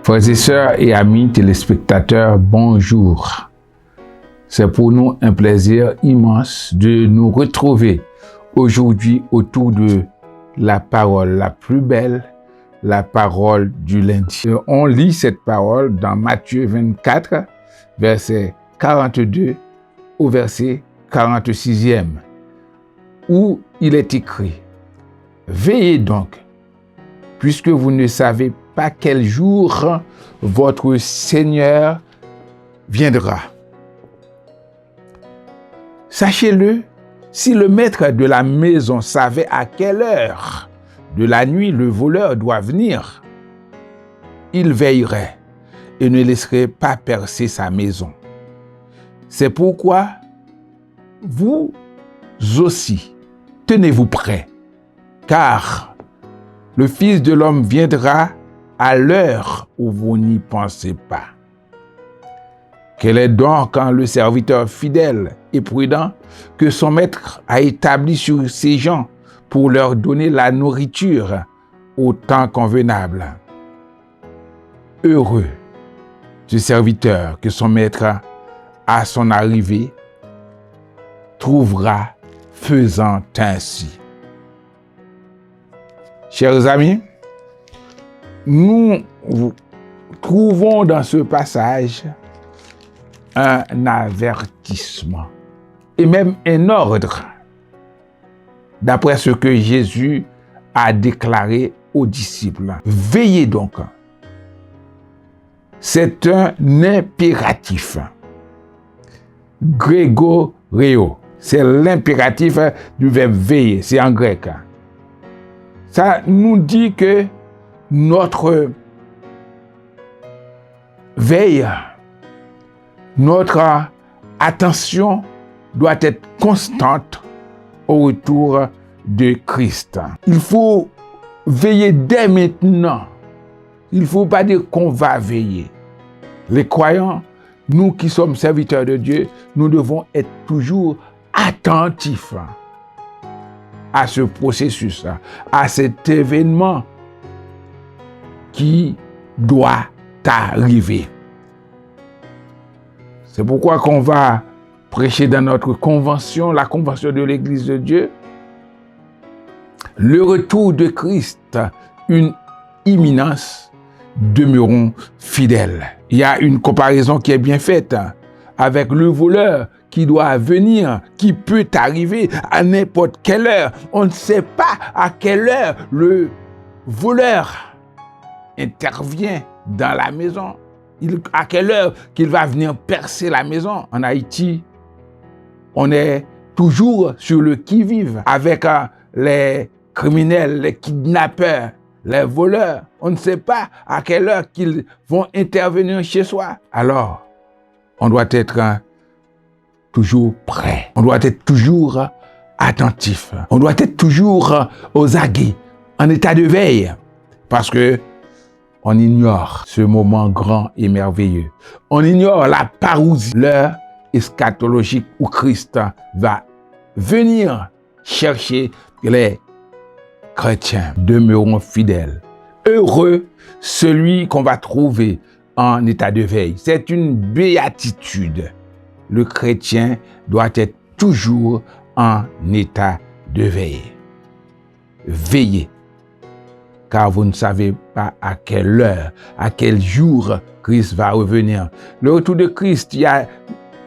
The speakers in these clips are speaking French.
Frères et sœurs et amis téléspectateurs, bonjour. C'est pour nous un plaisir immense de nous retrouver aujourd'hui autour de la parole la plus belle, la parole du lundi. On lit cette parole dans Matthieu 24, verset 42 au verset 46e, où il est écrit « Veillez donc, puisque vous ne savez pas quel jour votre Seigneur viendra. Sachez-le, si le maître de la maison savait à quelle heure de la nuit le voleur doit venir, il veillerait et ne laisserait pas percer sa maison. C'est pourquoi vous aussi, tenez-vous prêts, car le Fils de l'homme viendra à l'heure où vous n'y pensez pas. Quel est donc le serviteur fidèle et prudent que son maître a établi sur ses gens pour leur donner la nourriture au temps convenable? Heureux du serviteur que son maître, à son arrivée, trouvera faisant ainsi. Chers amis, nous trouvons dans ce passage un avertissement et même un ordre d'après ce que Jésus a déclaré aux disciples. Veillez donc. C'est un impératif. Grégoreo. C'est l'impératif du verbe veiller. C'est en grec. Ça nous dit que notre veille, notre attention doit être constante au retour de Christ. Il faut veiller dès maintenant. Il ne faut pas dire qu'on va veiller. Les croyants, nous qui sommes serviteurs de Dieu, nous devons être toujours attentifs à ce processus, à cet événement qui doit arriver. C'est pourquoi qu'on va prêcher dans notre convention, la convention de l'Église de Dieu, le retour de Christ, une imminence, demeurons fidèles. Il y a une comparaison qui est bien faite avec le voleur qui doit venir, qui peut arriver à n'importe quelle heure. On ne sait pas à quelle heure le voleur intervient dans la maison. À quelle heure qu'il va venir percer la maison. En Haïti, on est toujours sur le qui-vive avec les criminels, les kidnappeurs, les voleurs. On ne sait pas à quelle heure qu'ils vont intervenir chez soi. Alors, on doit être toujours prêt. On doit être toujours attentif. On doit être toujours aux aguets, en état de veille. Parce que on ignore ce moment grand et merveilleux. On ignore la parousie, l'heure eschatologique où Christ va venir chercher les chrétiens. Demeurons fidèles. Heureux celui qu'on va trouver en état de veille. C'est une béatitude. Le chrétien doit être toujours en état de veille. Veillez, car vous ne savez pas à quelle heure, à quel jour Christ va revenir. Le retour de Christ,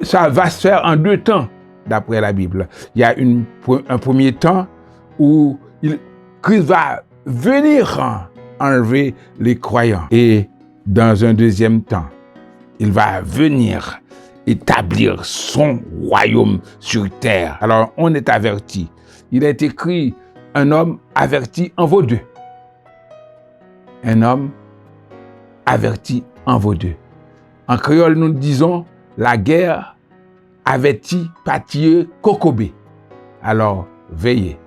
ça va se faire en deux temps, d'après la Bible. Il y a un premier temps où Christ va venir enlever les croyants. Et dans un deuxième temps, il va venir établir son royaume sur terre. Alors, on est averti. Il est écrit, un homme averti en vaut deux. Un homme averti en vaut deux. En créole, nous disons, la guerre avertit Patieu Kokobé. Alors, veillez,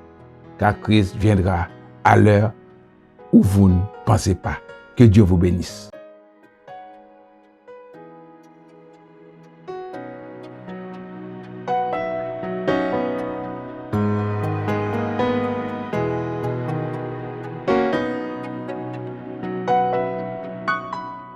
car Christ viendra à l'heure où vous ne pensez pas. Que Dieu vous bénisse.